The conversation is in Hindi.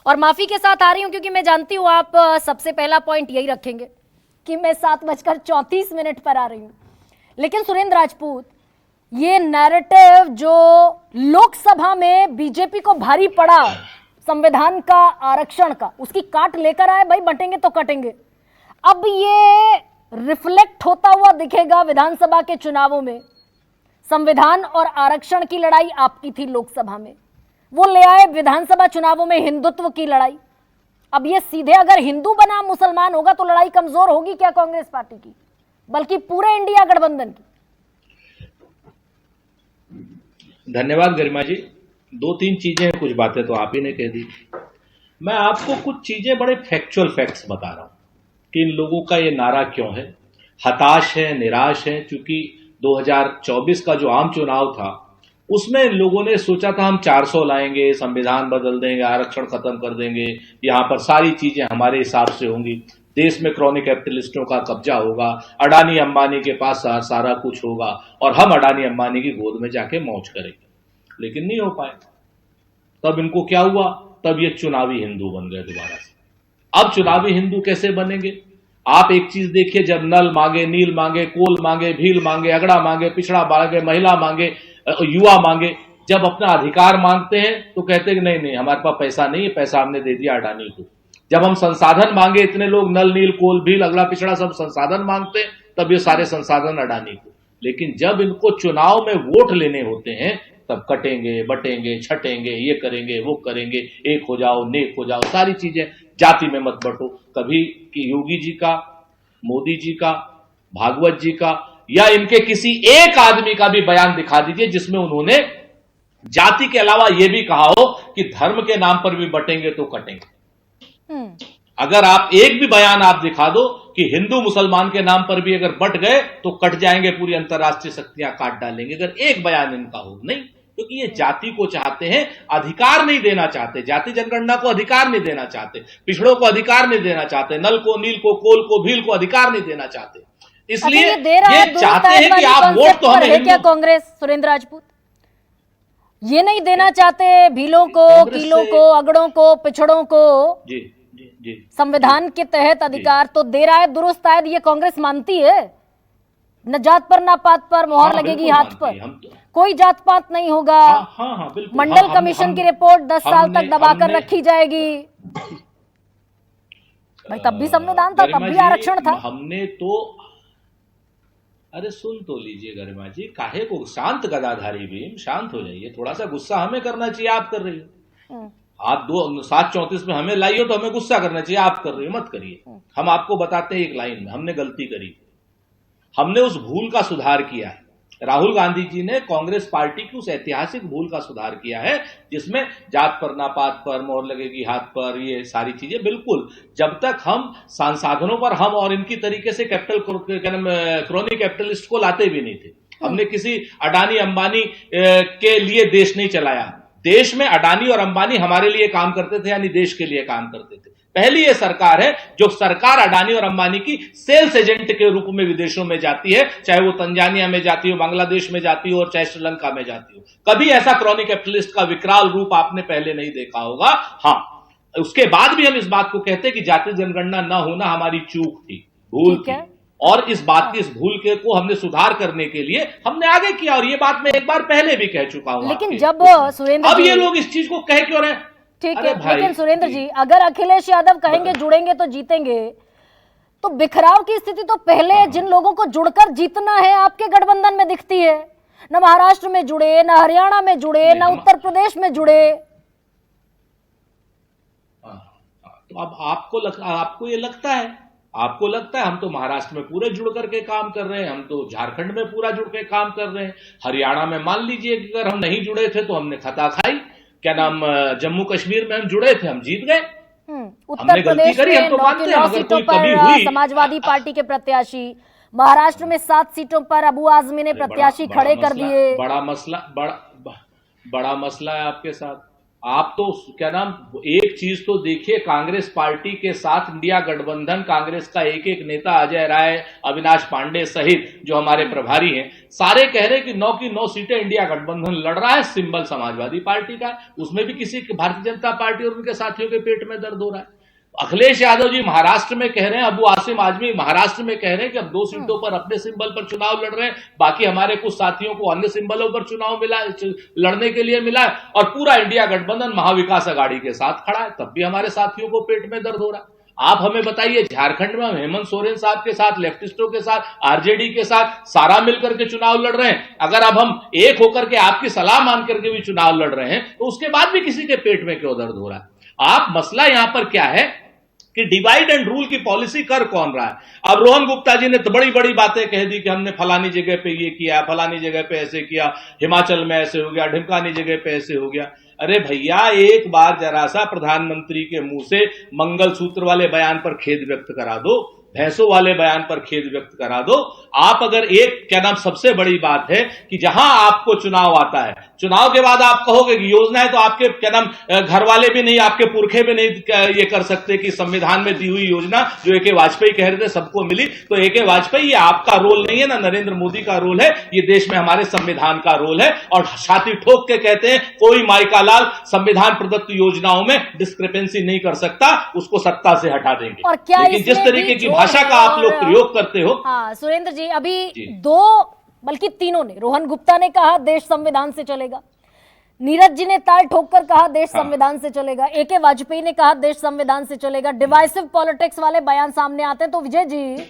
और माफी के साथ आ रही हूं क्योंकि मैं जानती हूं आप सबसे पहला पॉइंट यही रखेंगे कि मैं 7:34 पर आ रही हूं। लेकिन सुरेंद्र राजपूत, ये नैरेटिव जो लोकसभा में बीजेपी को भारी पड़ा संविधान का आरक्षण का, उसकी काट लेकर आए, भाई बटेंगे तो कटेंगे। अब ये रिफ्लेक्ट होता हुआ दिखेगा विधानसभा के चुनावों में। संविधान और आरक्षण की लड़ाई आपकी थी लोकसभा में, वो ले आए विधानसभा चुनावों में हिंदुत्व की लड़ाई। अब ये सीधे अगर हिंदू बनाम मुसलमान होगा तो लड़ाई कमजोर होगी क्या कांग्रेस पार्टी की, बल्कि पूरे इंडिया गठबंधन की। धन्यवाद गरिमा जी। दो तीन चीजें हैं, कुछ बातें तो आप ही ने कह दी। मैं आपको कुछ चीजें बड़े फैक्चुअल फैक्ट्स बता रहा हूं कि इन लोगों का ये नारा क्यों है। हताश है, निराश है, क्योंकि 2024 का जो आम चुनाव था उसमें लोगों ने सोचा था हम 400 लाएंगे, संविधान बदल देंगे, आरक्षण खत्म कर देंगे, यहां पर सारी चीजें हमारे हिसाब से होंगी, देश में क्रॉनिक कैपिटलिस्टों का कब्जा होगा, अडानी अंबानी के पास सारा कुछ होगा और हम अडानी अंबानी की गोद में जाके मौज करेंगे। लेकिन नहीं हो पाए। तब इनको क्या हुआ, तब ये चुनावी हिंदू बन गए दोबारा से। अब चुनावी हिंदू कैसे बनेंगे? आप एक चीज देखिए, जब नल मांगे, नील मांगे, कोल मांगे, भील मांगे, अगड़ा मांगे, पिछड़ा मांगे, महिला मांगे, युवा मांगे, जब अपना अधिकार मांगते हैं तो कहते हैं कि नहीं नहीं हमारे पास पैसा नहीं है, पैसा हमने दे दिया अडानी को। जब हम संसाधन मांगे, इतने लोग नल नील कोल भील अगला पिछड़ा सब संसाधन मांगते हैं, तब ये सारे संसाधन अडानी को। लेकिन जब इनको चुनाव में वोट लेने होते हैं तब कटेंगे, बटेंगे, छटेंगे, ये करेंगे, वो करेंगे, एक हो जाओ, नेक हो जाओ, सारी चीजें, जाति में मत बटो। कभी कि योगी जी का, मोदी जी का, भागवत जी का या इनके किसी एक आदमी का भी बयान दिखा दीजिए जिसमें उन्होंने जाति के अलावा यह भी कहा हो कि धर्म के नाम पर भी बटेंगे तो कटेंगे। अगर आप एक भी बयान आप दिखा दो कि हिंदू मुसलमान के नाम पर भी अगर बट गए तो कट जाएंगे, पूरी अंतर्राष्ट्रीय शक्तियां काट डालेंगे, अगर एक बयान इनका हो। नहीं, क्योंकि ये जाति को चाहते हैं, अधिकार नहीं देना चाहते, जाति जनगणना को अधिकार नहीं देना चाहते, पिछड़ों को अधिकार नहीं देना चाहते, नल को, नील को, कोल को, भील को अधिकार नहीं देना चाहते। इसलिए ये चाहते हैं कि आप वोट तो हमें क्या कांग्रेस, सुरेंद्र राजपूत ये नहीं देना चाहते भीलों को, कीलों को, अगड़ों को, पिछड़ों को जी संविधान के तहत अधिकार तो दे रहा है। दुरुस्त आयद ये कांग्रेस मानती है, न जात पर न पात पर मोहर लगेगी हाथ पर, कोई जात पात नहीं होगा। मंडल कमीशन की रिपोर्ट 10 साल तक दबाकर रखी जाएगी। भाई तब भी संविधान था, तब भी आरक्षण था। हमने तो, अरे सुन तो लीजिए गरिमा जी, काहे को शांत गदाधारी भीम, शांत हो जाइए। थोड़ा सा गुस्सा हमें करना चाहिए, आप कर रही हो। आप 7:34 में हमें लाइए तो हमें गुस्सा करना चाहिए, आप कर रही हो, मत करिए। हम आपको बताते हैं एक लाइन में हमने गलती करी, हमने उस भूल का सुधार किया है। राहुल गांधी जी ने कांग्रेस पार्टी की उस ऐतिहासिक भूल का सुधार किया है जिसमें जात पर नापात पर मोहर लगेगी हाथ पर, ये सारी चीजें बिल्कुल, जब तक हम संसाधनों पर हम और इनकी तरीके से क्रॉनिक कैपिटलिस्ट को लाते भी नहीं थे। हमने किसी अडानी अंबानी के लिए देश नहीं चलाया। देश में अडानी और अंबानी हमारे लिए काम करते थे, यानी देश के लिए काम करते थे। पहली ये सरकार है जो सरकार अडानी और अंबानी की सेल्स एजेंट के रूप में विदेशों में जाती है, चाहे वो तंजानिया में जाती हो, बांग्लादेश में जाती हो और चाहे श्रीलंका में जाती हो। कभी ऐसा क्रॉनिक कैपिटलिस्ट का विकराल रूप आपने पहले नहीं देखा होगा। हाँ, उसके बाद भी हम इस बात को कहते हैं कि जाति जनगणना न होना हमारी चूक थी, भूल थी, और इस बात की, इस भूल के को हमने सुधार करने के लिए हमने आगे किया। और ये बात मैं एक बार पहले भी कह चुका हूं। लेकिन जब सुरेंद्र, अब ये लोग इस चीज को कह क्यों रहे हैं? ठीक है, लेकिन सुरेंद्र जी, अगर अखिलेश यादव कहेंगे जुड़ेंगे तो जीतेंगे, तो बिखराव की स्थिति तो पहले जिन लोगों को जुड़कर जीतना है आपके गठबंधन में दिखती है। न महाराष्ट्र में जुड़े, न हरियाणा में जुड़े, न उत्तर प्रदेश में जुड़े। तो अब आपको ये लगता है, आपको लगता है हम तो महाराष्ट्र में पूरे जुड़ करके काम कर रहे हैं, हम तो झारखंड में पूरा जुड़ के काम कर रहे हैं, हरियाणा में मान लीजिए कि अगर हम नहीं जुड़े थे तो हमने खता खाई, क्या नाम, जम्मू कश्मीर में हम जुड़े थे, हम जीत गए। उत्तर प्रदेश में 9 सीटों पर समाजवादी पार्टी के प्रत्याशी, महाराष्ट्र में 7 सीटों पर अबू आजमी ने प्रत्याशी खड़े कर दिए। बड़ा मसला है आपके साथ। आप तो क्या नाम, एक चीज तो देखिए, कांग्रेस पार्टी के साथ इंडिया गठबंधन, कांग्रेस का एक एक नेता, अजय राय, अविनाश पांडे सहित जो हमारे प्रभारी हैं, सारे कह रहे हैं कि 9 की 9 सीटें इंडिया गठबंधन लड़ रहा है। सिंबल समाजवादी पार्टी का, उसमें भी किसी भारतीय जनता पार्टी और उनके साथियों के पेट में दर्द हो रहा है। अखिलेश यादव जी महाराष्ट्र में कह रहे हैं, अबू आसिम आजमी महाराष्ट्र में कह रहे हैं कि अब 2 सीटों पर अपने सिंबल पर चुनाव लड़ रहे हैं, बाकी हमारे कुछ साथियों को अन्य सिंबलों पर चुनाव मिला, लड़ने के लिए मिला है, और पूरा इंडिया गठबंधन महाविकास अघाड़ी के साथ खड़ा है, तब भी हमारे साथियों को पेट में दर्द हो रहा है। आप हमें बताइए, झारखंड में हेमंत सोरेन साहब के साथ, लेफ्टिस्टों के साथ, आरजेडी के साथ सारा मिलकर के चुनाव लड़ रहे हैं। अगर अब हम एक होकर के आपकी सलाह मान करके भी चुनाव लड़ रहे हैं, तो उसके बाद भी किसी के पेट में क्यों दर्द हो रहा है? आप मसला यहां पर क्या है कि डिवाइड एंड रूल की पॉलिसी कर कौन रहा है? अब रोहन गुप्ता जी ने तो बड़ी बड़ी बातें कह दी कि हमने फलानी जगह पे ये किया, फलानी जगह पे ऐसे किया, हिमाचल में ऐसे हो गया, ढिमकानी जगह पे ऐसे हो गया। अरे भैया, एक बार जरा सा प्रधानमंत्री के मुंह से मंगलसूत्र वाले बयान पर खेद व्यक्त करा दो, भैंसों वाले बयान पर खेद व्यक्त करा दो। आप अगर एक क्या नाम, सबसे बड़ी बात है कि जहां आपको चुनाव आता है, चुनाव के बाद आप कहोगे कि योजनाएं तो आपके क्या नाम घर वाले भी नहीं, आपके पुरखे भी नहीं ये कर सकते कि संविधान में दी हुई योजना जो ए.के. वाजपेयी कह रहे थे सबको मिली, तो ए.के. वाजपेयी ये आपका रोल नहीं है ना, नरेंद्र मोदी का रोल है, ये देश में हमारे संविधान का रोल है। और छाती ठोक के कहते हैं कोई माइका लाल संविधान प्रदत्त योजनाओं में डिस्क्रिपेंसी नहीं कर सकता, उसको सत्ता से हटा देंगे। और क्या लेकिन जिस तरीके की भाषा का आप लोग प्रयोग करते हो। हाँ सुरेंद्र जी, अभी 2 बल्कि तीनों ने, रोहन गुप्ता ने कहा देश संविधान से चलेगा, नीरज जी ने ताल ठोककर कहा देश संविधान से चलेगा, ए.के. वाजपेयी ने कहा देश संविधान से चलेगा, डिवाइसिव पॉलिटिक्स वाले बयान सामने आते हैं। तो विजय जी,